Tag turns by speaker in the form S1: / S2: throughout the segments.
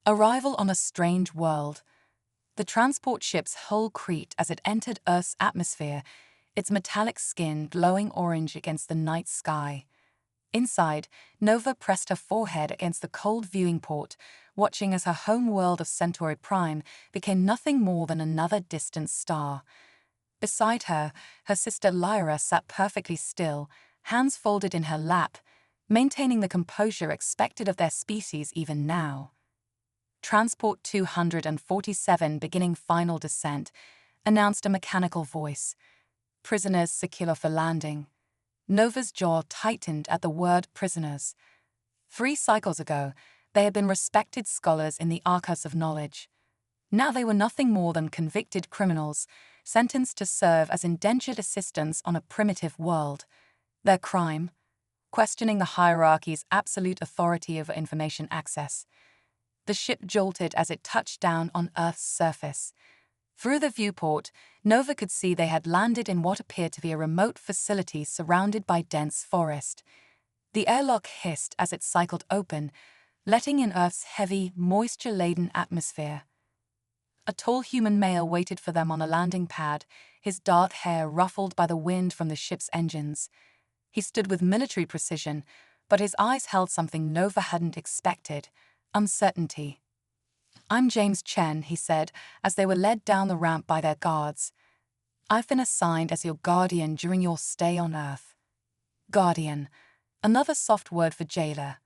S1: Arrival on a strange world. The transport ship's hull creaked as it entered Earth's atmosphere, its metallic skin glowing orange against the night sky. Inside, Nova pressed her forehead against the cold viewing port, watching as her home world of Centauri Prime became nothing more than another distant star. Beside her, her sister Lyra sat perfectly still, hands folded in her lap, maintaining the composure expected of their species even now. Transport 247 beginning final descent, announced a mechanical voice. Prisoners secure for landing. Nova's jaw tightened at the word prisoners. 3 cycles ago, they had been respected scholars in the archives of knowledge. Now they were nothing more than convicted criminals, sentenced to serve as indentured assistants on a primitive world. Their crime? Questioning the hierarchy's absolute authority over information access. The ship jolted as it touched down on Earth's surface. Through the viewport, Nova could see they had landed in what appeared to be a remote facility surrounded by dense forest. The airlock hissed as it cycled open, letting in Earth's heavy, moisture-laden atmosphere. A tall human male waited for them on a landing pad, his dark hair ruffled by the wind from the ship's engines. He stood with military precision, but his eyes held something Nova hadn't expected: uncertainty. "I'm James Chen," he said, as they were led down the ramp by their guards. "I've been assigned as your guardian during your stay on Earth." Guardian, another soft word for jailer.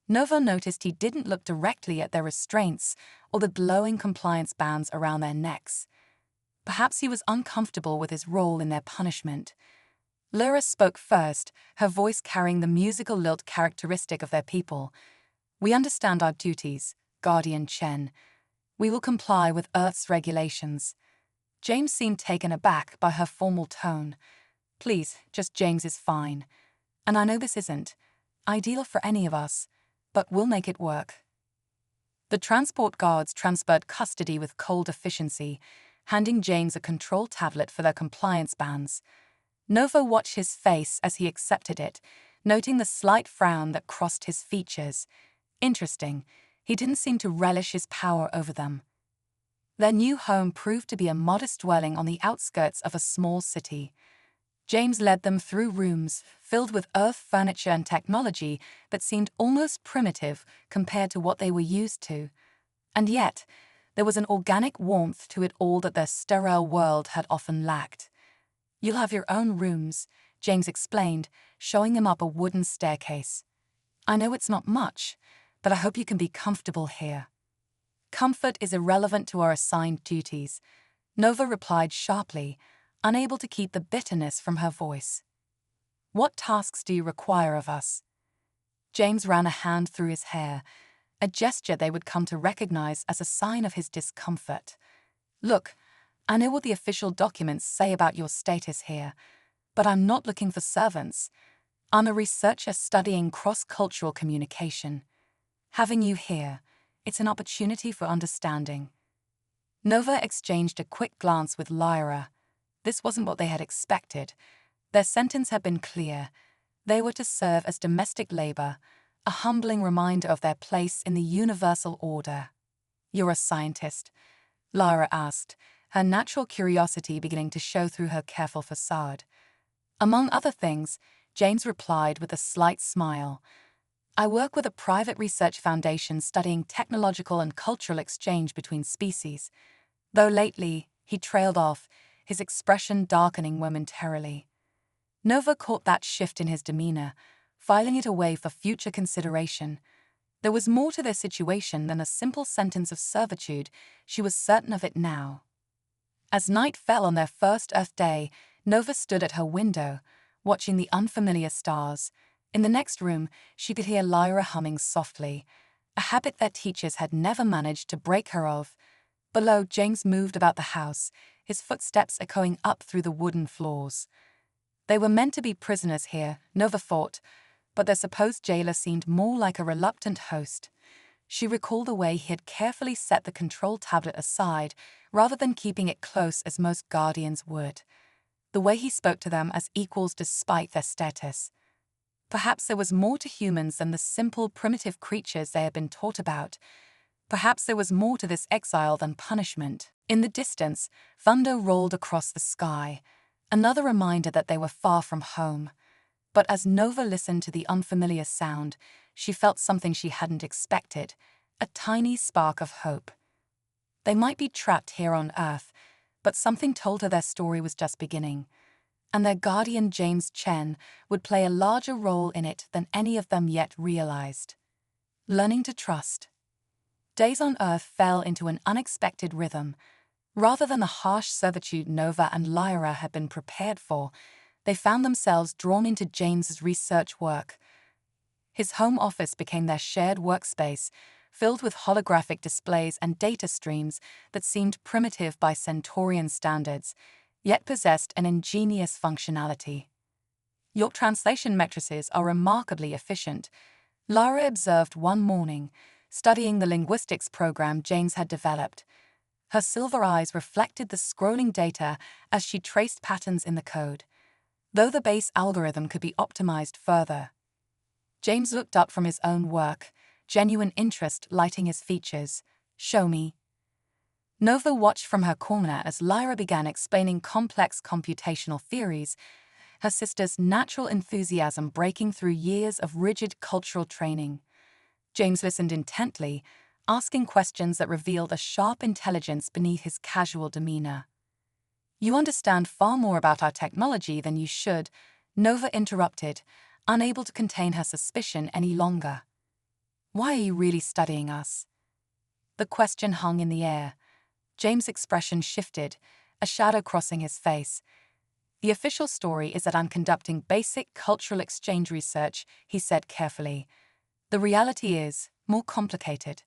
S1: Nova noticed he didn't look directly at their restraints or the glowing compliance bands around their necks. Perhaps he was uncomfortable with his role in their punishment. Lyra spoke first, her voice carrying the musical lilt characteristic of their people. "We understand our duties, Guardian Chen. We will comply with Earth's regulations." James seemed taken aback by her formal tone. "Please, just James is fine. And I know this isn't ideal for any of us, but we'll make it work." The transport guards transferred custody with cold efficiency, handing James a control tablet for their compliance bands. Nova watched his face as he accepted it, noting the slight frown that crossed his features. Interesting, he didn't seem to relish his power over them. Their new home proved to be a modest dwelling on the outskirts of a small city. James led them through rooms filled with Earth furniture and technology that seemed almost primitive compared to what they were used to. And yet, there was an organic warmth to it all that their sterile world had often lacked. "You'll have your own rooms," James explained, showing them up a wooden staircase. "I know it's not much, but I hope you can be comfortable here." "Comfort is irrelevant to our assigned duties," Nova replied sharply, unable to keep the bitterness from her voice. "What tasks do you require of us?" James ran a hand through his hair, a gesture they would come to recognize as a sign of his discomfort. "Look, I know what the official documents say about your status here, but I'm not looking for servants. I'm a researcher studying cross-cultural communication. Having you here, it's an opportunity for understanding." Nova exchanged a quick glance with Lyra. This wasn't what they had expected. Their sentence had been clear. They were to serve as domestic labor, a humbling reminder of their place in the universal order. "You're a scientist?" Lyra asked, her natural curiosity beginning to show through her careful facade. Among other things, James replied with a slight smile. "I work with a private research foundation studying technological and cultural exchange between species." Though lately, he trailed off, his expression darkening momentarily. Nova caught that shift in his demeanor, filing it away for future consideration. There was more to their situation than a simple sentence of servitude. She was certain of it now. As night fell on their first Earth day, Nova stood at her window, watching the unfamiliar stars. In the next room, she could hear Lyra humming softly, a habit their teachers had never managed to break her of. Below, James moved about the house, his footsteps echoing up through the wooden floors. They were meant to be prisoners here, Nova thought, but their supposed jailer seemed more like a reluctant host. She recalled the way he had carefully set the control tablet aside, rather than keeping it close as most guardians would. The way he spoke to them as equals despite their status. Perhaps there was more to humans than the simple, primitive creatures they had been taught about. Perhaps there was more to this exile than punishment. In the distance, thunder rolled across the sky, another reminder that they were far from home. But as Nova listened to the unfamiliar sound, she felt something she hadn't expected, a tiny spark of hope. They might be trapped here on Earth, but something told her their story was just beginning, and their guardian James Chen would play a larger role in it than any of them yet realized. Learning to trust. Days on Earth fell into an unexpected rhythm. Rather than the harsh servitude Nova and Lyra had been prepared for, they found themselves drawn into James's research work. His home office became their shared workspace, filled with holographic displays and data streams that seemed primitive by Centaurian standards, yet possessed an ingenious functionality. "Your translation matrices are remarkably efficient," Lyra observed one morning, studying the linguistics program James had developed. Her silver eyes reflected the scrolling data as she traced patterns in the code, though the base algorithm could be optimized further. James looked up from his own work, genuine interest lighting his features. "Show me." Nova watched from her corner as Lyra began explaining complex computational theories, her sister's natural enthusiasm breaking through years of rigid cultural training. James listened intently, asking questions that revealed a sharp intelligence beneath his casual demeanor. "You understand far more about our technology than you should," Nova interrupted, unable to contain her suspicion any longer. "Why are you really studying us?" The question hung in the air. James' expression shifted, a shadow crossing his face. "The official story is that I'm conducting basic cultural exchange research," he said carefully. "The reality is more complicated."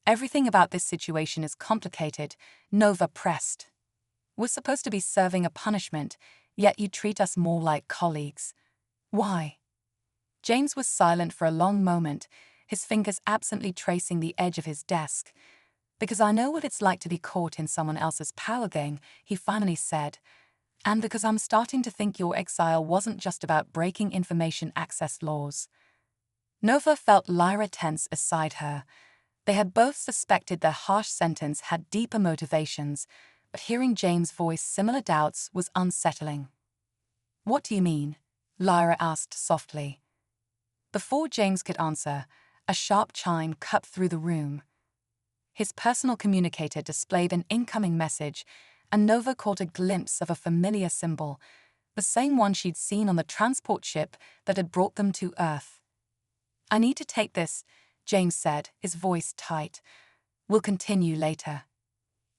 S1: "Everything about this situation is complicated," Nova pressed. "We're supposed to be serving a punishment, yet you treat us more like colleagues. Why?" James was silent for a long moment, his fingers absently tracing the edge of his desk. "Because I know what it's like to be caught in someone else's power game," he finally said. "And because I'm starting to think your exile wasn't just about breaking information access laws." Nova felt Lyra tense beside her. They had both suspected their harsh sentence had deeper motivations, but hearing James voice similar doubts was unsettling. "What do you mean?" Lyra asked softly. Before James could answer, a sharp chime cut through the room. His personal communicator displayed an incoming message, and Nova caught a glimpse of a familiar symbol, the same one she'd seen on the transport ship that had brought them to Earth. "I need to take this," James said, his voice tight. "We'll continue later."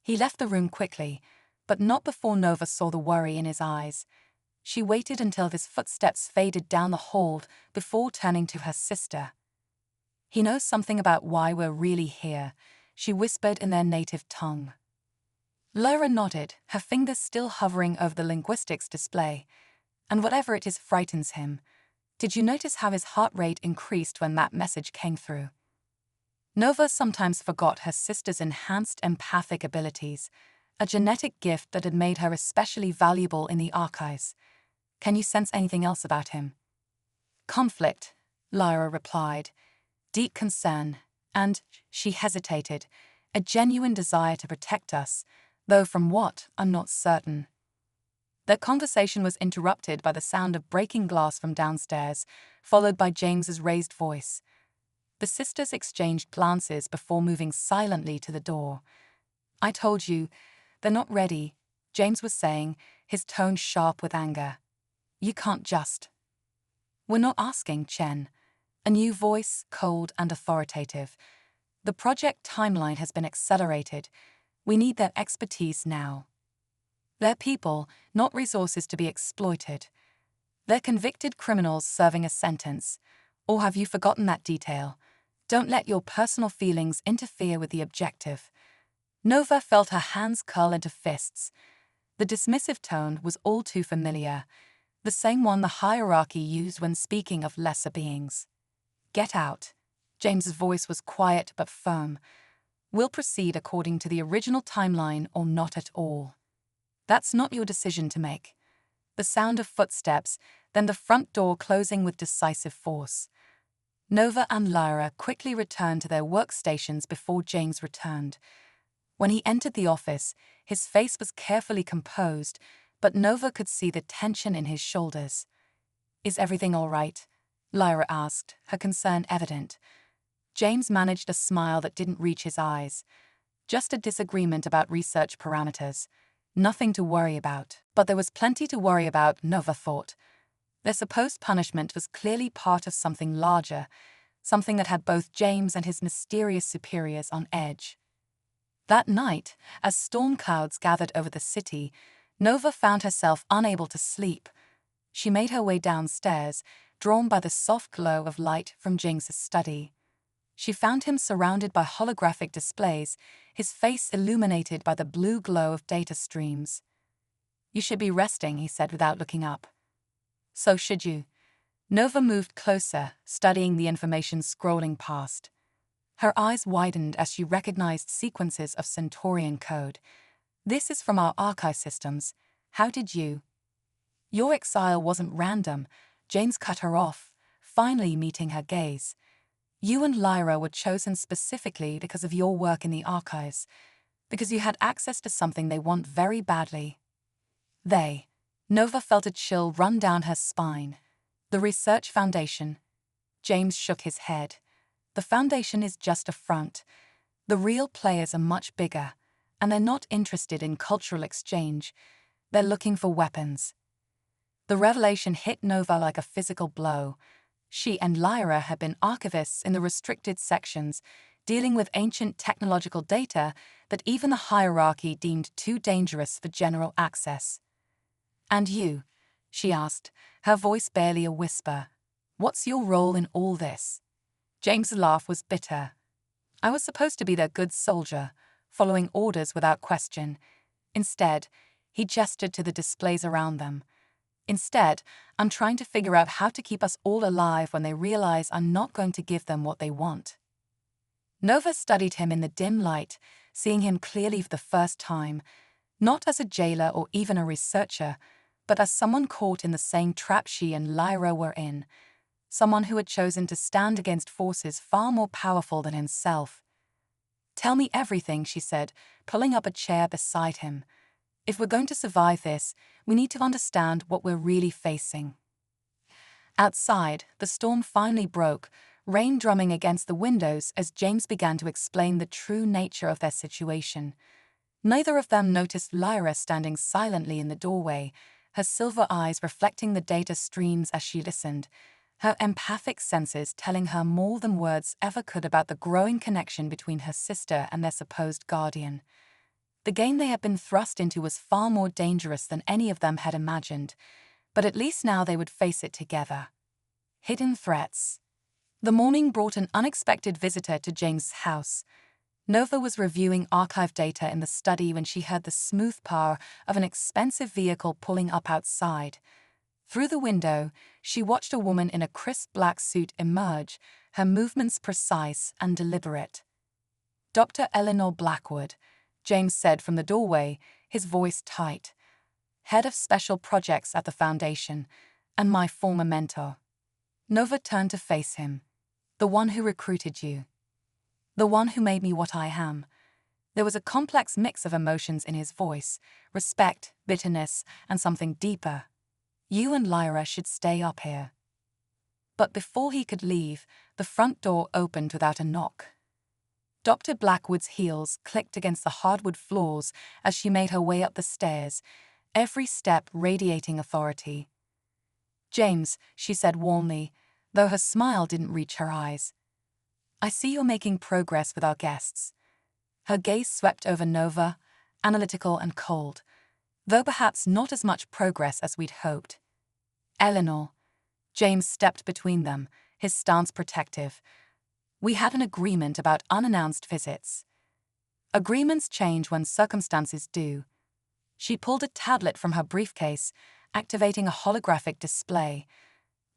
S1: He left the room quickly, but not before Nova saw the worry in his eyes. She waited until his footsteps faded down the hall before turning to her sister. "He knows something about why we're really here," she whispered in their native tongue. Lyra nodded, her fingers still hovering over the linguistics display. "And whatever it is frightens him. Did you notice how his heart rate increased when that message came through?" Nova sometimes forgot her sister's enhanced empathic abilities, a genetic gift that had made her especially valuable in the archives. "Can you sense anything else about him?" "Conflict," Lyra replied. "Deep concern, and," she hesitated, "a genuine desire to protect us, though from what, I'm not certain." Their conversation was interrupted by the sound of breaking glass from downstairs, followed by James's raised voice. The sisters exchanged glances before moving silently to the door. "I told you, they're not ready," James was saying, his tone sharp with anger. "You can't just." "We're not asking, Chen." A new voice, cold and authoritative. "The project timeline has been accelerated. We need their expertise now. They're people, not resources to be exploited. They're convicted criminals serving a sentence. Or have you forgotten that detail? Don't let your personal feelings interfere with the objective." Nova felt her hands curl into fists. The dismissive tone was all too familiar, the same one the hierarchy used when speaking of lesser beings. "Get out." James's voice was quiet but firm. "We'll proceed according to the original timeline or not at all. That's not your decision to make." The sound of footsteps, then the front door closing with decisive force. Nova and Lyra quickly returned to their workstations before James returned. When he entered the office, his face was carefully composed, but Nova could see the tension in his shoulders. "Is everything all right?" Lyra asked, her concern evident. James managed a smile that didn't reach his eyes. "Just a disagreement about research parameters. Nothing to worry about." But there was plenty to worry about, Nova thought. Their supposed punishment was clearly part of something larger, something that had both James and his mysterious superiors on edge. That night, as storm clouds gathered over the city, Nova found herself unable to sleep. She made her way downstairs, drawn by the soft glow of light from James's study. She found him surrounded by holographic displays, his face illuminated by the blue glow of data streams. "You should be resting," he said without looking up. "So should you." Nova moved closer, studying the information scrolling past. Her eyes widened as she recognized sequences of Centaurian code. "This is from our archive systems. How did you—" "Your exile wasn't random," James cut her off, finally meeting her gaze. "You and Lyra were chosen specifically because of your work in the archives, because you had access to something they want very badly." "They." Nova felt a chill run down her spine. "The Research Foundation." James shook his head. "The Foundation is just a front. The real players are much bigger, and they're not interested in cultural exchange. They're looking for weapons." The revelation hit Nova like a physical blow. She and Lyra had been archivists in the restricted sections, dealing with ancient technological data that even the hierarchy deemed too dangerous for general access. "And you?" she asked, her voice barely a whisper. "What's your role in all this?" James's laugh was bitter. "I was supposed to be their good soldier, following orders without question. Instead," he gestured to the displays around them. "Instead, I'm trying to figure out how to keep us all alive when they realize I'm not going to give them what they want." Nova studied him in the dim light, seeing him clearly for the first time, not as a jailer or even a researcher, but as someone caught in the same trap she and Lyra were in, someone who had chosen to stand against forces far more powerful than himself. "Tell me everything," she said, pulling up a chair beside him. "If we're going to survive this, we need to understand what we're really facing." Outside, the storm finally broke, rain drumming against the windows as James began to explain the true nature of their situation. Neither of them noticed Lyra standing silently in the doorway, her silver eyes reflecting the data streams as she listened, her empathic senses telling her more than words ever could about the growing connection between her sister and their supposed guardian. The game they had been thrust into was far more dangerous than any of them had imagined, but at least now they would face it together. Hidden threats. The morning brought an unexpected visitor to James' house. Nova was reviewing archive data in the study when she heard the smooth purr of an expensive vehicle pulling up outside. Through the window, she watched a woman in a crisp black suit emerge, her movements precise and deliberate. "Dr. Eleanor Blackwood," James said from the doorway, his voice tight. "Head of Special Projects at the Foundation, and my former mentor." Nova turned to face him. "The one who recruited you. The one who made me what I am." There was a complex mix of emotions in his voice, respect, bitterness, and something deeper. "You and Lyra should stay up here." But before he could leave, the front door opened without a knock. Dr. Blackwood's heels clicked against the hardwood floors as she made her way up the stairs, every step radiating authority. "James," she said warmly, though her smile didn't reach her eyes. "I see you're making progress with our guests." Her gaze swept over Nova, analytical and cold, though perhaps not as much progress as we'd hoped. "Eleanor." James stepped between them, his stance protective. "We had an agreement about unannounced visits." "Agreements change when circumstances do." She pulled a tablet from her briefcase, activating a holographic display.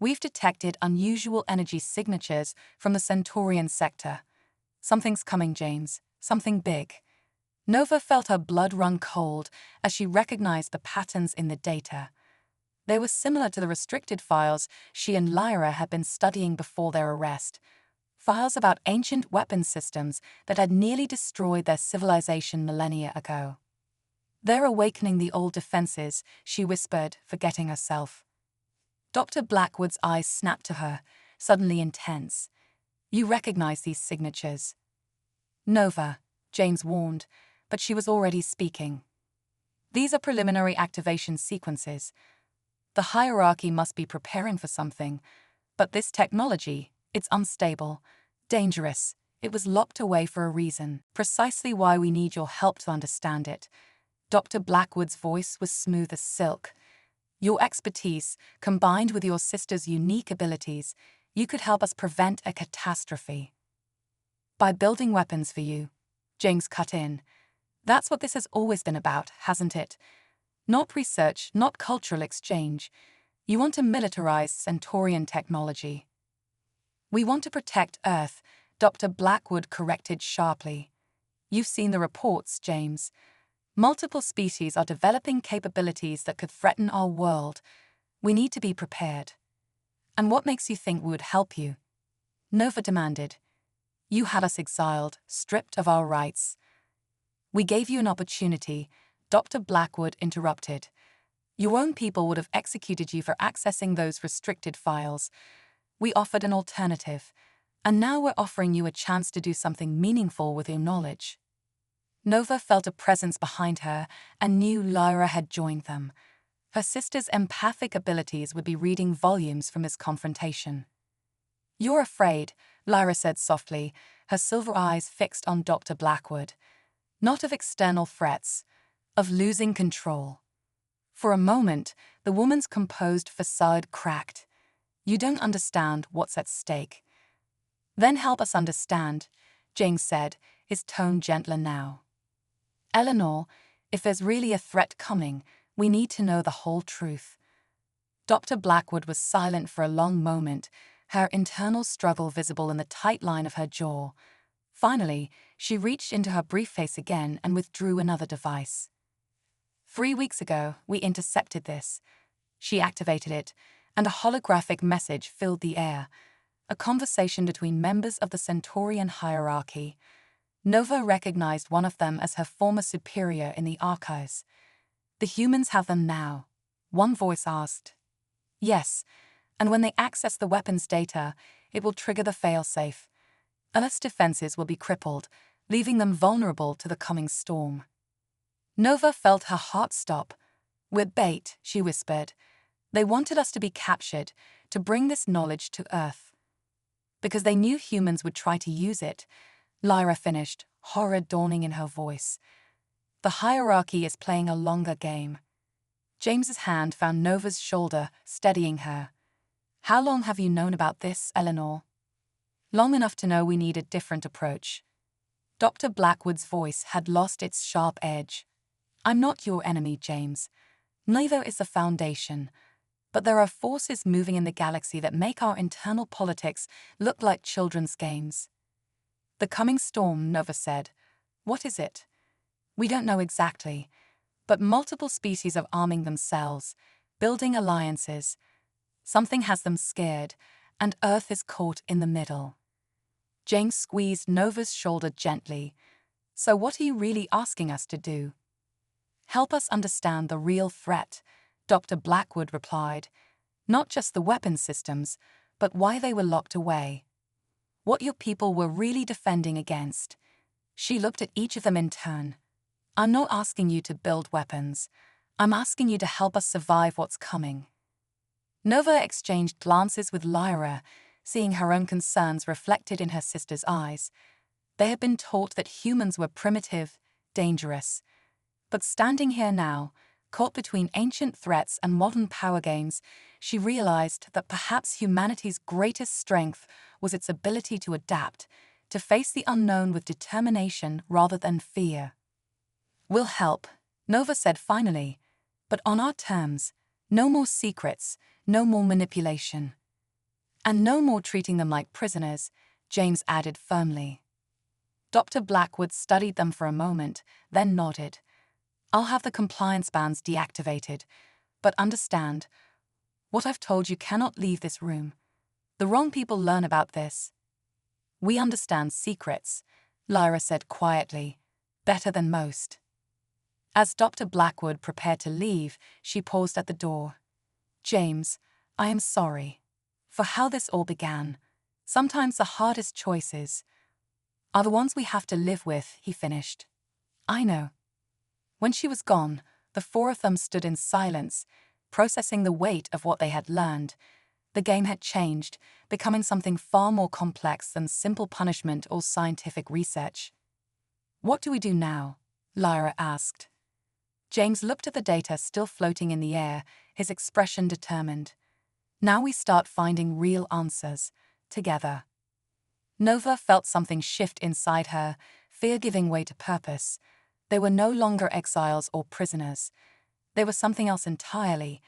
S1: "We've detected unusual energy signatures from the Centaurian sector. Something's coming, James. Something big." Nova felt her blood run cold as she recognized the patterns in the data. They were similar to the restricted files she and Lyra had been studying before their arrest. Files about ancient weapons systems that had nearly destroyed their civilization millennia ago. "They're awakening the old defenses," she whispered, forgetting herself. Dr. Blackwood's eyes snapped to her, suddenly intense. "You recognize these signatures?" "Nova," James warned, but she was already speaking. "These are preliminary activation sequences. The hierarchy must be preparing for something, but this technology, it's unstable, dangerous. It was locked away for a reason, precisely why we need your help to understand it." Dr. Blackwood's voice was smooth as silk. "Your expertise, combined with your sister's unique abilities, you could help us prevent a catastrophe." "By building weapons for you," James cut in. "That's what this has always been about, hasn't it? Not research, not cultural exchange. You want to militarize Centaurian technology." "We want to protect Earth," Dr. Blackwood corrected sharply. "You've seen the reports, James. Multiple species are developing capabilities that could threaten our world. We need to be prepared." "And what makes you think we would help you?" Nova demanded. "You had us exiled, stripped of our rights." "We gave you an opportunity," Dr. Blackwood interrupted. "Your own people would have executed you for accessing those restricted files. We offered an alternative, and now we're offering you a chance to do something meaningful with your knowledge." Nova felt a presence behind her and knew Lyra had joined them. Her sister's empathic abilities would be reading volumes from this confrontation. "You're afraid," Lyra said softly, her silver eyes fixed on Dr. Blackwood. "Not of external threats, of losing control." For a moment, the woman's composed facade cracked. "You don't understand what's at stake." "Then help us understand," James said, his tone gentler now. "Eleanor, if there's really a threat coming, we need to know the whole truth." Dr. Blackwood was silent for a long moment, her internal struggle visible in the tight line of her jaw. Finally, she reached into her briefcase again and withdrew another device. 3 weeks ago, we intercepted this." She activated it, and a holographic message filled the air. A conversation between members of the Centaurian hierarchy. Nova recognized one of them as her former superior in the archives. "The humans have them now," one voice asked. "Yes, and when they access the weapons data, it will trigger the failsafe. Earth's defenses will be crippled, leaving them vulnerable to the coming storm." Nova felt her heart stop. "We're bait," she whispered. "They wanted us to be captured, to bring this knowledge to Earth." "Because they knew humans would try to use it," Lyra finished, horror dawning in her voice. "The hierarchy is playing a longer game." James's hand found Nova's shoulder, steadying her. "How long have you known about this, Eleanor?" "Long enough to know we need a different approach." Dr. Blackwood's voice had lost its sharp edge. "I'm not your enemy, James. Neither is the Foundation. But there are forces moving in the galaxy that make our internal politics look like children's games." "The coming storm," Nova said. "What is it?" "We don't know exactly, but multiple species are arming themselves, building alliances. Something has them scared, and Earth is caught in the middle." James squeezed Nova's shoulder gently. "So what are you really asking us to do?" "Help us understand the real threat," Dr. Blackwood replied. "Not just the weapon systems, but why they were locked away. What your people were really defending against." She looked at each of them in turn. "I'm not asking you to build weapons. I'm asking you to help us survive what's coming." Nova exchanged glances with Lyra, seeing her own concerns reflected in her sister's eyes. They had been taught that humans were primitive, dangerous. But standing here now, caught between ancient threats and modern power games, she realized that perhaps humanity's greatest strength was its ability to adapt, to face the unknown with determination rather than fear. "We'll help," Nova said finally, "but on our terms. No more secrets, no more manipulation." "And no more treating them like prisoners," James added firmly. Dr. Blackwood studied them for a moment, then nodded. "I'll have the compliance bands deactivated, but understand, What I've told you cannot leave this room. The wrong people learn about this. We understand secrets, Lyra said quietly, better than most. As Dr. Blackwood prepared to leave, she paused at the door. James, I am sorry for how this all began. Sometimes the hardest choices are the ones we have to live with, he finished. I know. When she was gone, the four of them stood in silence, processing the weight of what they had learned. The game had changed, becoming something far more complex than simple punishment or scientific research. What do we do now? Lyra asked. James looked at the data still floating in the air, his expression determined. Now we start finding real answers, together. Nova felt something shift inside her, fear giving way to purpose. They were no longer exiles or prisoners. They were something else entirely,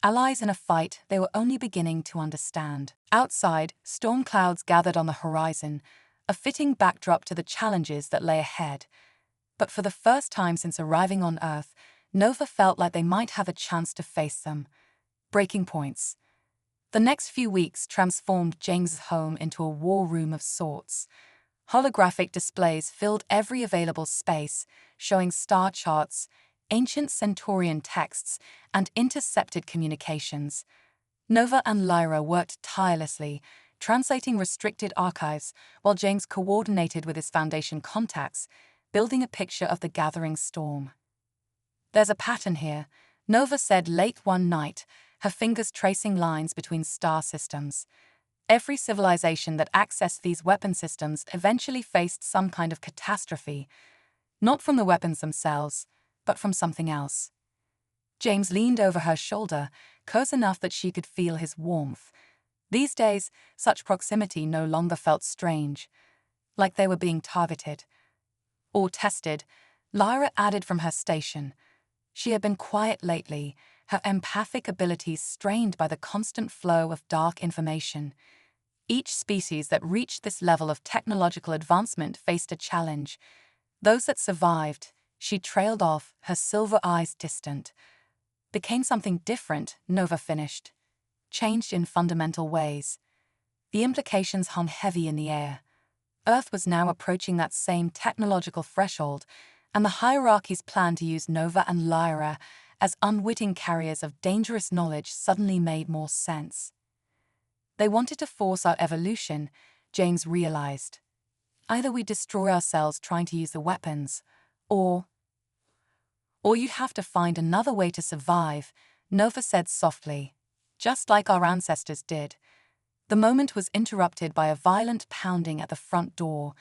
S1: allies in a fight they were only beginning to understand. Outside, storm clouds gathered on the horizon, a fitting backdrop to the challenges that lay ahead. But for the first time since arriving on Earth, Nova felt like they might have a chance to face them. Breaking points. The next few weeks transformed James's home into a war room of sorts. Holographic displays filled every available space, showing star charts, ancient Centaurian texts, and intercepted communications. Nova and Lyra worked tirelessly, translating restricted archives, while James coordinated with his Foundation contacts, building a picture of the gathering storm. There's a pattern here, Nova said late one night, her fingers tracing lines between star systems. Every civilization that accessed these weapon systems eventually faced some kind of catastrophe, not from the weapons themselves, but from something else. James leaned over her shoulder, close enough that she could feel his warmth. These days, such proximity no longer felt strange, like they were being targeted. Or tested, Lyra added from her station. She had been quiet lately, her empathic abilities strained by the constant flow of dark information. Each species that reached this level of technological advancement faced a challenge. Those that survived, she trailed off, her silver eyes distant. Became something different, Nova finished. Changed in fundamental ways. The implications hung heavy in the air. Earth was now approaching that same technological threshold, and the hierarchy's plan to use Nova and Lyra as unwitting carriers of dangerous knowledge suddenly made more sense. They wanted to force our evolution, James realized. Either we destroy ourselves trying to use the weapons, or you'd have to find another way to survive, Nova said softly, just like our ancestors did. The moment was interrupted by a violent pounding at the front door.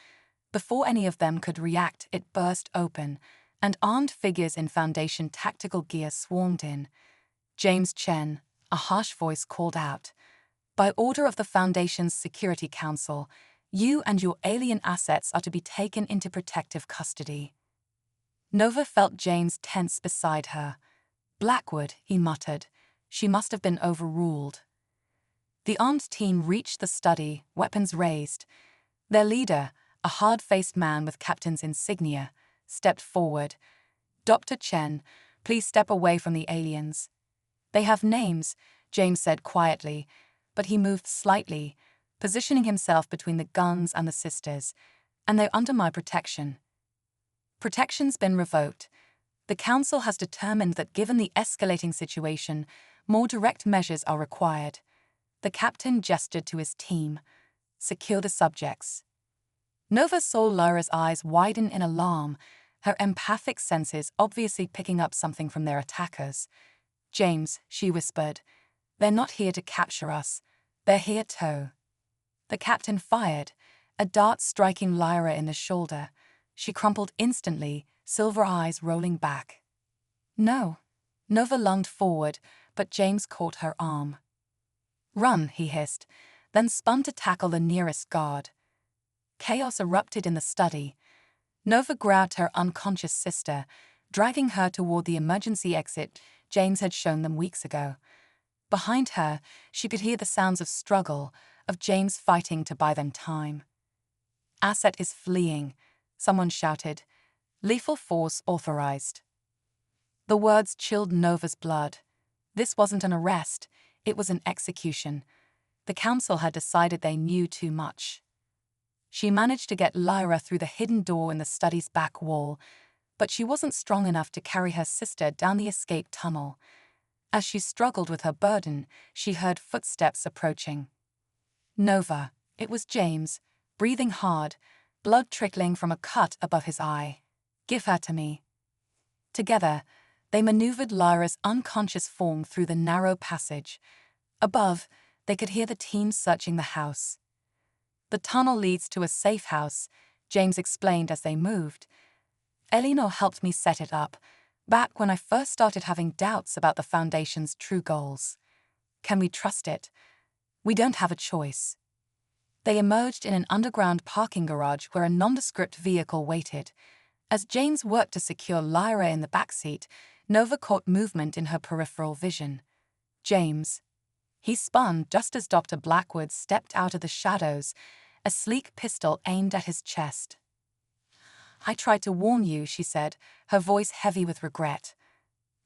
S1: Before any of them could react, it burst open, and armed figures in Foundation tactical gear swarmed in. James Chen, a harsh voice called out. By order of the Foundation's Security Council, you and your alien assets are to be taken into protective custody. Nova felt James tense beside her. Blackwood, he muttered. She must have been overruled. The armed team reached the study, weapons raised. Their leader, a hard-faced man with captain's insignia, stepped forward. Dr. Chen, please step away from the aliens. They have names, James said quietly, but he moved slightly, positioning himself between the guns and the sisters, and they're under my protection. Protection's been revoked. The Council has determined that given the escalating situation, more direct measures are required. The captain gestured to his team. Secure the subjects. Nova saw Lyra's eyes widen in alarm, her empathic senses obviously picking up something from their attackers. James, she whispered, they're not here to capture us. They're here to. The captain fired, a dart striking Lyra in the shoulder. She crumpled instantly, silver eyes rolling back. No. Nova lunged forward, but James caught her arm. Run, he hissed, then spun to tackle the nearest guard. Chaos erupted in the study. Nova grabbed her unconscious sister, dragging her toward the emergency exit James had shown them weeks ago. Behind her, she could hear the sounds of struggle, of James fighting to buy them time. Asset is fleeing, someone shouted. Lethal force authorized. The words chilled Nova's blood. This wasn't an arrest. It was an execution. The council had decided they knew too much. She managed to get Lyra through the hidden door in the study's back wall, but she wasn't strong enough to carry her sister down the escape tunnel. As she struggled with her burden, she heard footsteps approaching. Nova, it was James, breathing hard, blood trickling from a cut above his eye. Give her to me. Together, they maneuvered Lyra's unconscious form through the narrow passage. Above, they could hear the team searching the house. The tunnel leads to a safe house, James explained as they moved. Eleanor helped me set it up, back when I first started having doubts about the Foundation's true goals. Can we trust it? We don't have a choice. They emerged in an underground parking garage where a nondescript vehicle waited. As James worked to secure Lyra in the backseat, Nova caught movement in her peripheral vision. James. He spun just as Dr. Blackwood stepped out of the shadows, a sleek pistol aimed at his chest. I tried to warn you, she said, her voice heavy with regret.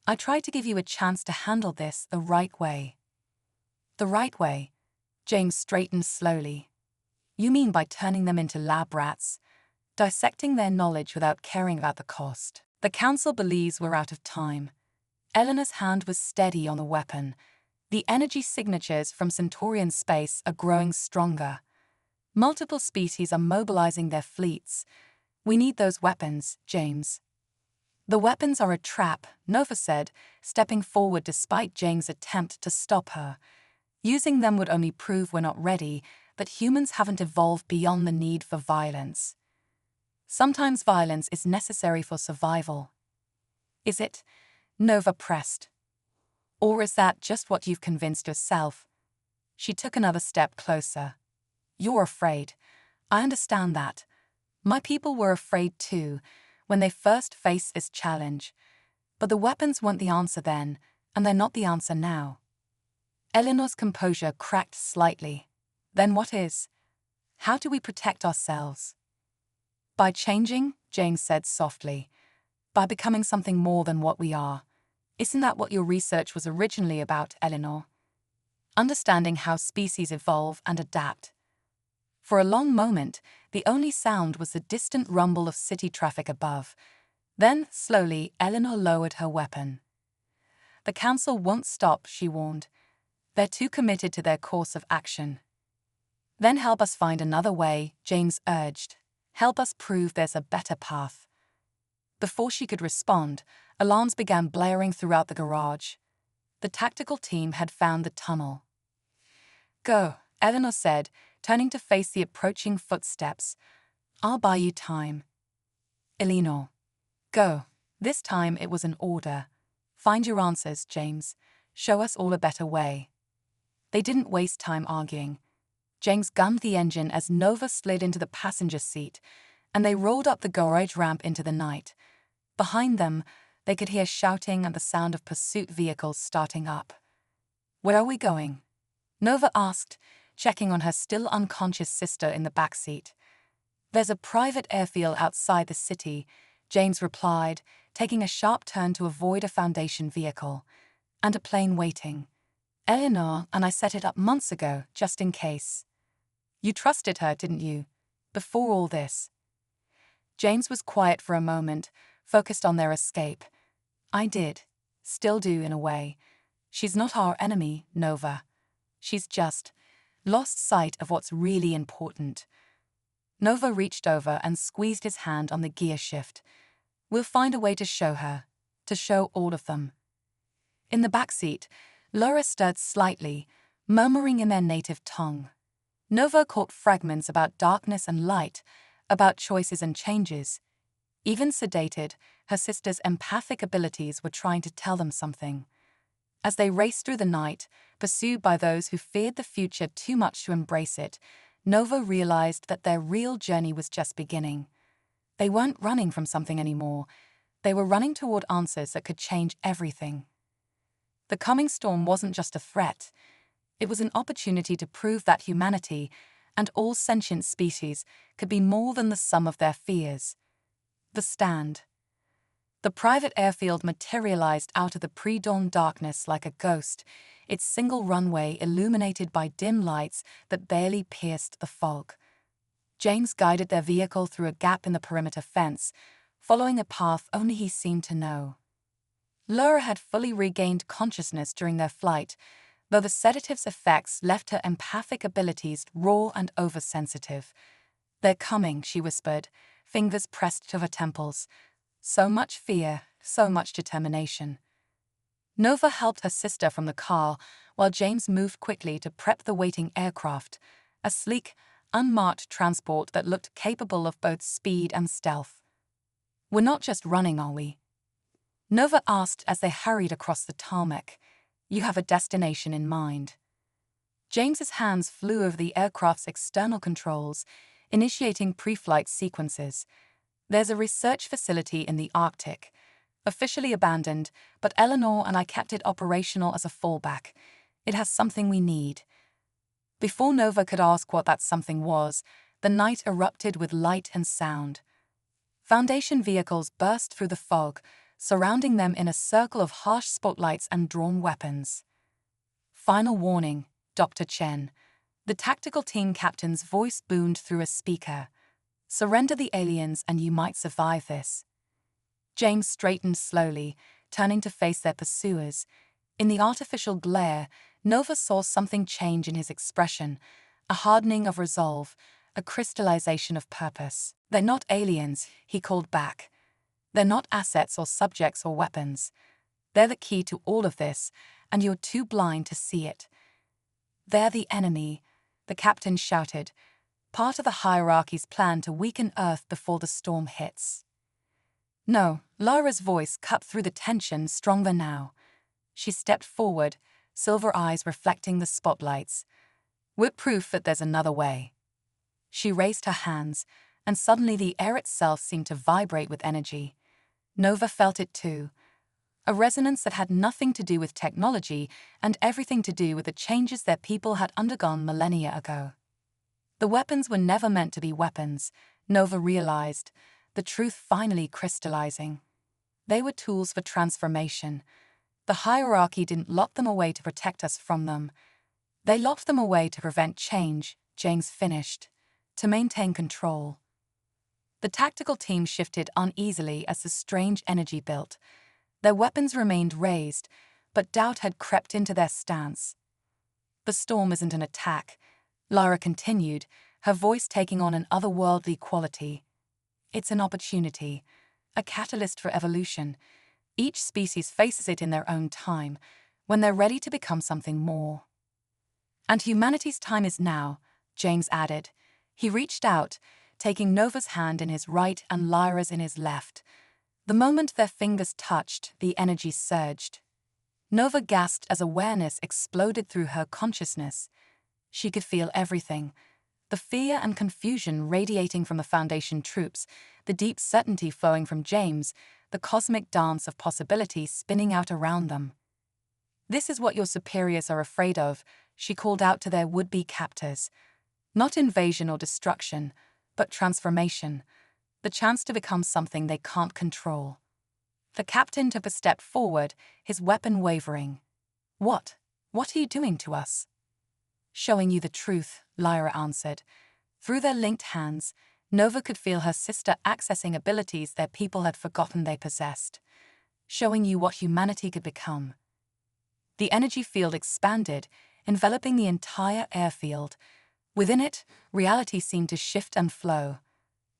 S1: I tried to give you a chance to handle this the right way. The right way? James straightened slowly. You mean by turning them into lab rats? Dissecting their knowledge without caring about the cost? The council believes we're out of time. Eleanor's hand was steady on the weapon. The energy signatures from Centaurian space are growing stronger. Multiple species are mobilizing their fleets. We need those weapons, James. The weapons are a trap, Nova said, stepping forward despite James' attempt to stop her. Using them would only prove we're not ready, that humans haven't evolved beyond the need for violence. Sometimes violence is necessary for survival. Is it? Nova pressed. Or is that just what you've convinced yourself? She took another step closer. You're afraid. I understand that. My people were afraid too, when they first faced this challenge. But the weapons weren't the answer then, and they're not the answer now. Eleanor's composure cracked slightly. Then what is? How do we protect ourselves? By changing, James said softly. By becoming something more than what we are. Isn't that what your research was originally about, Eleanor? Understanding how species evolve and adapt. For a long moment, the only sound was the distant rumble of city traffic above. Then, slowly, Eleanor lowered her weapon. The council won't stop, she warned. They're too committed to their course of action. Then help us find another way, James urged. Help us prove there's a better path. Before she could respond, alarms began blaring throughout the garage. The tactical team had found the tunnel. Go, Eleanor said, turning to face the approaching footsteps. I'll buy you time. Eleanor. Go. This time it was an order. Find your answers, James. Show us all a better way. They didn't waste time arguing. James gunned the engine as Nova slid into the passenger seat, and they rolled up the garage ramp into the night. Behind them, they could hear shouting and the sound of pursuit vehicles starting up. Where are we going? Nova asked, checking on her still unconscious sister in the backseat. There's a private airfield outside the city, James replied, taking a sharp turn to avoid a Foundation vehicle. And a plane waiting. Eleanor and I set it up months ago, just in case. You trusted her, didn't you? Before all this. James was quiet for a moment, focused on their escape. I did. Still do, in a way. She's not our enemy, Nova. She's just lost sight of what's really important. Nova reached over and squeezed his hand on the gear shift. We'll find a way to show her, to show all of them. In the backseat, Laura stirred slightly, murmuring in their native tongue. Nova caught fragments about darkness and light, about choices and changes. Even sedated, her sister's empathic abilities were trying to tell them something. As they raced through the night, pursued by those who feared the future too much to embrace it, Nova realized that their real journey was just beginning. They weren't running from something anymore. They were running toward answers that could change everything. The coming storm wasn't just a threat. It was an opportunity to prove that humanity, and all sentient species, could be more than the sum of their fears. The stand. The private airfield materialized out of the pre-dawn darkness like a ghost, its single runway illuminated by dim lights that barely pierced the fog. James guided their vehicle through a gap in the perimeter fence, following a path only he seemed to know. Laura had fully regained consciousness during their flight, though the sedative's effects left her empathic abilities raw and oversensitive. "They're coming," she whispered, fingers pressed to her temples. So much fear, so much determination. Nova helped her sister from the car, while James moved quickly to prep the waiting aircraft, a sleek, unmarked transport that looked capable of both speed and stealth. "We're not just running, are we?" Nova asked as they hurried across the tarmac. "You have a destination in mind." James's hands flew over the aircraft's external controls, initiating pre-flight sequences. "There's a research facility in the Arctic, officially abandoned, but Eleanor and I kept it operational as a fallback. It has something we need." Before Nova could ask what that something was, the night erupted with light and sound. Foundation vehicles burst through the fog, surrounding them in a circle of harsh spotlights and drawn weapons. "Final warning, Dr. Chen." The tactical team captain's voice boomed through a speaker. "Surrender the aliens and you might survive this." James straightened slowly, turning to face their pursuers. In the artificial glare, Nova saw something change in his expression, a hardening of resolve, a crystallization of purpose. "They're not aliens," he called back. "They're not assets or subjects or weapons. They're the key to all of this, and you're too blind to see it." "They're the enemy," the captain shouted, "part of the hierarchy's plan to weaken Earth before the storm hits." "No," Lara's voice cut through the tension, stronger now. She stepped forward, silver eyes reflecting the spotlights. "We're proof that there's another way." She raised her hands, and suddenly the air itself seemed to vibrate with energy. Nova felt it too, a resonance that had nothing to do with technology and everything to do with the changes their people had undergone millennia ago. The weapons were never meant to be weapons, Nova realized, the truth finally crystallizing. They were tools for transformation. The hierarchy didn't lock them away to protect us from them. They locked them away to prevent change, James finished, to maintain control. The tactical team shifted uneasily as the strange energy built. Their weapons remained raised, but doubt had crept into their stance. "The storm isn't an attack," Lara continued, her voice taking on an otherworldly quality. "It's an opportunity, a catalyst for evolution. Each species faces it in their own time, when they're ready to become something more." "And humanity's time is now," James added. He reached out, taking Nova's hand in his right and Lyra's in his left. The moment their fingers touched, the energy surged. Nova gasped as awareness exploded through her consciousness. She could feel everything. The fear and confusion radiating from the Foundation troops, the deep certainty flowing from James, the cosmic dance of possibility spinning out around them. "This is what your superiors are afraid of," she called out to their would-be captors. "Not invasion or destruction, but transformation. The chance to become something they can't control." The captain took a step forward, his weapon wavering. What are you doing to us?" "Showing you the truth," Lyra answered. Through their linked hands, Nova could feel her sister accessing abilities their people had forgotten they possessed. "Showing you what humanity could become." The energy field expanded, enveloping the entire airfield. Within it, reality seemed to shift and flow.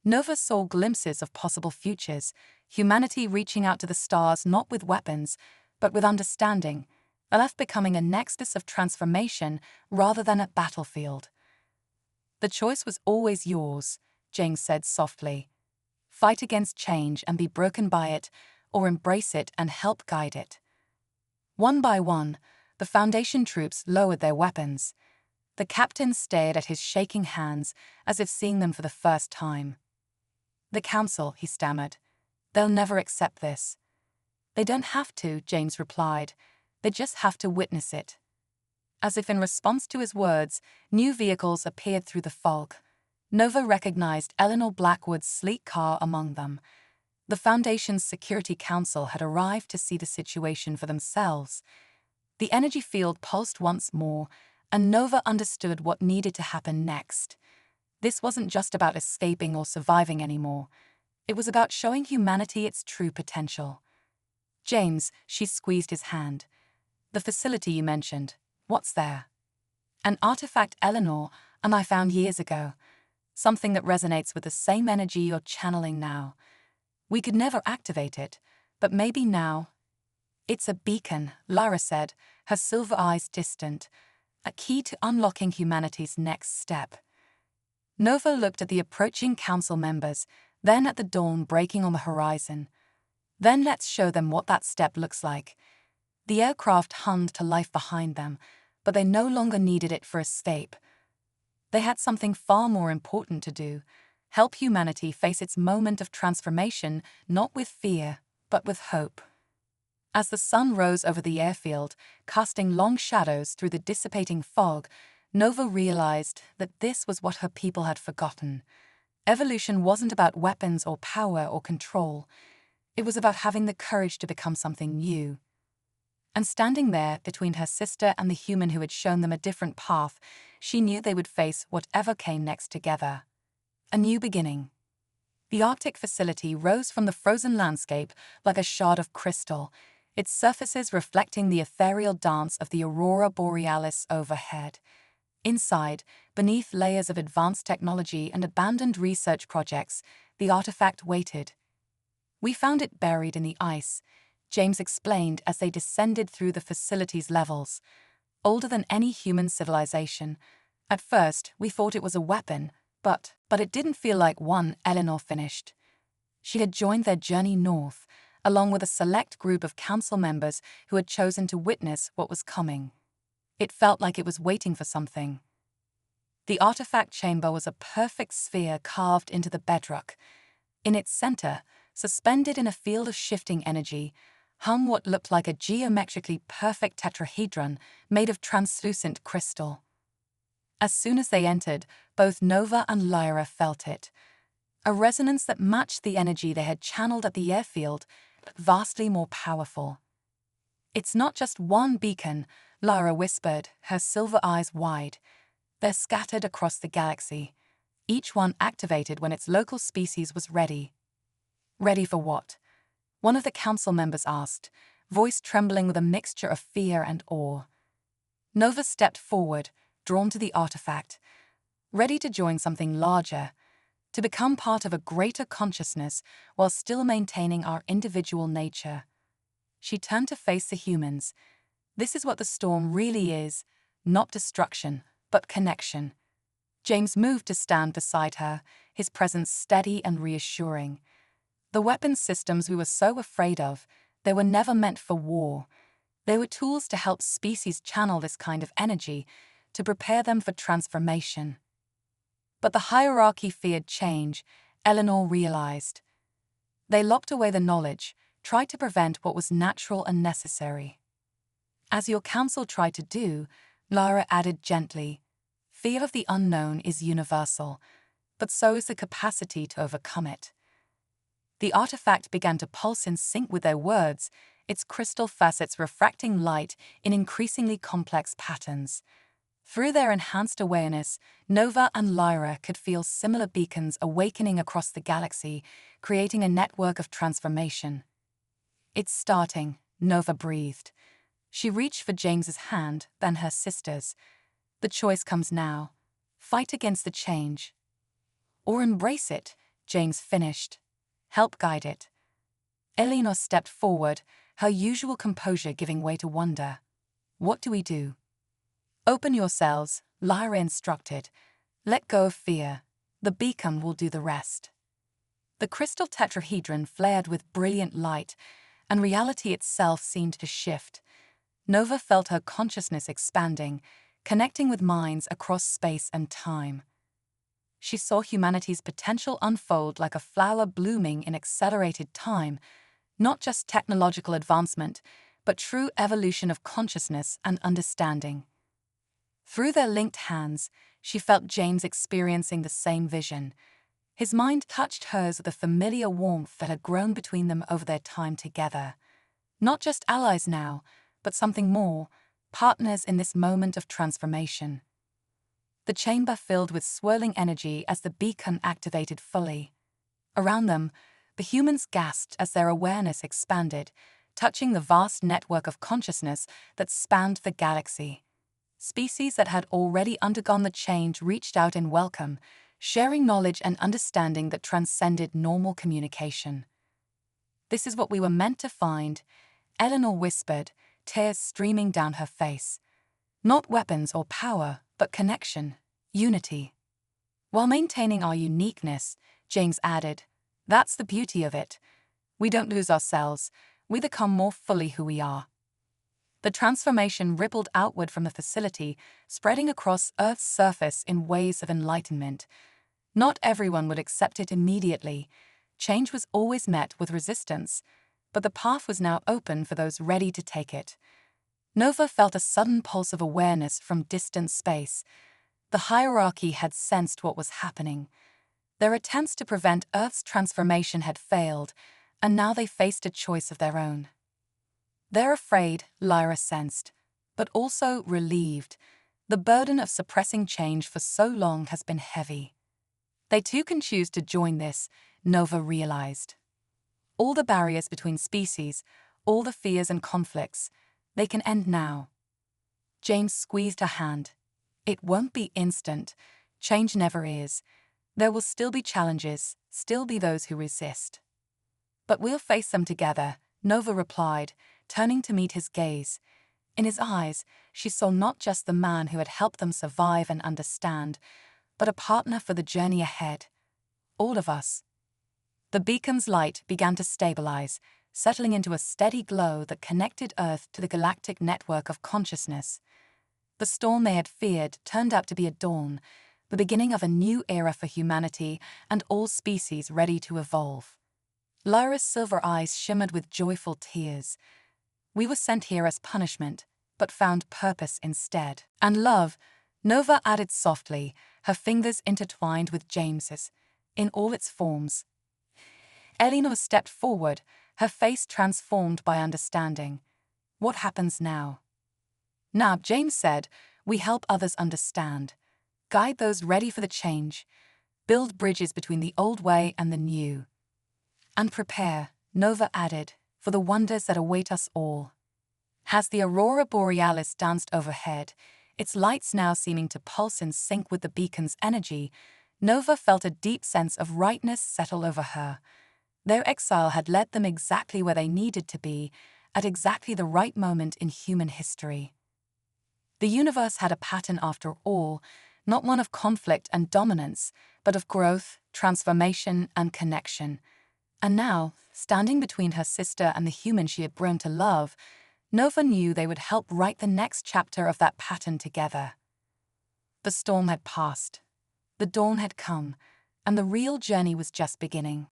S1: Nova saw glimpses of possible futures, humanity reaching out to the stars not with weapons, but with understanding, Earth becoming a nexus of transformation rather than a battlefield. "The choice was always yours," James said softly. "Fight against change and be broken by it, or embrace it and help guide it." One by one, the Foundation troops lowered their weapons. The captain stared at his shaking hands as if seeing them for the first time. "The Council," he stammered. "They'll never accept this." "They don't have to," James replied. "They just have to witness it." As if in response to his words, new vehicles appeared through the fog. Nova recognized Eleanor Blackwood's sleek car among them. The Foundation's Security Council had arrived to see the situation for themselves. The energy field pulsed once more, and Nova understood what needed to happen next. This wasn't just about escaping or surviving anymore. It was about showing humanity its true potential. James, she squeezed his hand. The facility you mentioned, what's there? An artifact Eleanor and I found years ago. Something that resonates with the same energy you're channeling now. We could never activate it, but maybe now. It's a beacon, Lara said, her silver eyes distant. A key to unlocking humanity's next step. Nova looked at the approaching council members, then at the dawn breaking on the horizon. Then let's show them what that step looks like. The aircraft hummed to life behind them, but they no longer needed it for escape. They had something far more important to do: help humanity face its moment of transformation, not with fear, but with hope. As the sun rose over the airfield, casting long shadows through the dissipating fog, Nova realized that this was what her people had forgotten. Evolution wasn't about weapons or power or control. It was about having the courage to become something new. And standing there between her sister and the human who had shown them a different path, she knew they would face whatever came next together. A new beginning. The Arctic facility rose from the frozen landscape like a shard of crystal, its surfaces reflecting the ethereal dance of the aurora borealis overhead. Inside, beneath layers of advanced technology and abandoned research projects, the artifact waited. We found it buried in the ice, James explained as they descended through the facility's levels. Older than any human civilization. At first, we thought it was a weapon, but it didn't feel like one, Eleanor finished. She had joined their journey north, along with a select group of council members who had chosen to witness what was coming. It felt like it was waiting for something. The artifact chamber was a perfect sphere carved into the bedrock. In its center, suspended in a field of shifting energy, hung what looked like a geometrically perfect tetrahedron made of translucent crystal. As soon as they entered, both Nova and Lyra felt it. A resonance that matched the energy they had channeled at the airfield, but vastly more powerful. It's not just one beacon, Lyra whispered, her silver eyes wide. They're scattered across the galaxy, each one activated when its local species was ready. Ready for what? One of the council members asked, voice trembling with a mixture of fear and awe. Nova stepped forward, drawn to the artifact, ready to join something larger, to become part of a greater consciousness while still maintaining our individual nature. She turned to face the humans. This is what the storm really is, not destruction, but connection. James moved to stand beside her, his presence steady and reassuring. The weapons systems we were so afraid of, they were never meant for war. They were tools to help species channel this kind of energy, to prepare them for transformation. But the hierarchy feared change, Eleanor realized. They locked away the knowledge, tried to prevent what was natural and necessary. As your council tried to do, Lara added gently, fear of the unknown is universal, but so is the capacity to overcome it. The artifact began to pulse in sync with their words, its crystal facets refracting light in increasingly complex patterns. Through their enhanced awareness, Nova and Lyra could feel similar beacons awakening across the galaxy, creating a network of transformation. It's starting, Nova breathed. She reached for James's hand, then her sister's. The choice comes now. Fight against the change. Or embrace it, James finished. Help guide it. Eleanor stepped forward, her usual composure giving way to wonder. What do we do? Open yourselves, Lyra instructed. Let go of fear. The beacon will do the rest. The crystal tetrahedron flared with brilliant light, and reality itself seemed to shift. Nova felt her consciousness expanding, connecting with minds across space and time. She saw humanity's potential unfold like a flower blooming in accelerated time, not just technological advancement, but true evolution of consciousness and understanding. Through their linked hands, she felt James experiencing the same vision. His mind touched hers with a familiar warmth that had grown between them over their time together. Not just allies now, but something more, partners in this moment of transformation. The chamber filled with swirling energy as the beacon activated fully. Around them, the humans gasped as their awareness expanded, touching the vast network of consciousness that spanned the galaxy. Species that had already undergone the change reached out in welcome, sharing knowledge and understanding that transcended normal communication. "This is what we were meant to find," Eleanor whispered, tears streaming down her face. "Not weapons or power, but connection, unity." "While maintaining our uniqueness," James added. "That's the beauty of it. We don't lose ourselves, we become more fully who we are." The transformation rippled outward from the facility, spreading across Earth's surface in waves of enlightenment. Not everyone would accept it immediately. Change was always met with resistance, but the path was now open for those ready to take it. Nova felt a sudden pulse of awareness from distant space. The hierarchy had sensed what was happening. Their attempts to prevent Earth's transformation had failed, and now they faced a choice of their own. They're afraid, Lyra sensed, but also relieved. The burden of suppressing change for so long has been heavy. They too can choose to join this, Nova realized. All the barriers between species, all the fears and conflicts, they can end now. James squeezed her hand. "It won't be instant. Change never is. There will still be challenges, still be those who resist. But we'll face them together," Nova replied, turning to meet his gaze. In his eyes, she saw not just the man who had helped them survive and understand, but a partner for the journey ahead. "All of us." The beacon's light began to stabilize, settling into a steady glow that connected Earth to the galactic network of consciousness. The storm they had feared turned out to be a dawn, the beginning of a new era for humanity and all species ready to evolve. Lyra's silver eyes shimmered with joyful tears. "We were sent here as punishment, but found purpose instead. And love," Nova added softly, her fingers intertwined with James's, "in all its forms." Eleanor stepped forward, her face transformed by understanding. "What happens now?" "Now," James said, "we help others understand. Guide those ready for the change. Build bridges between the old way and the new. And prepare," Nova added, "for the wonders that await us all." As the aurora borealis danced overhead, its lights now seeming to pulse in sync with the beacon's energy, Nova felt a deep sense of rightness settle over her. Their exile had led them exactly where they needed to be, at exactly the right moment in human history. The universe had a pattern after all, not one of conflict and dominance, but of growth, transformation, and connection. And now, standing between her sister and the human she had grown to love, Nova knew they would help write the next chapter of that pattern together. The storm had passed. The dawn had come, and the real journey was just beginning.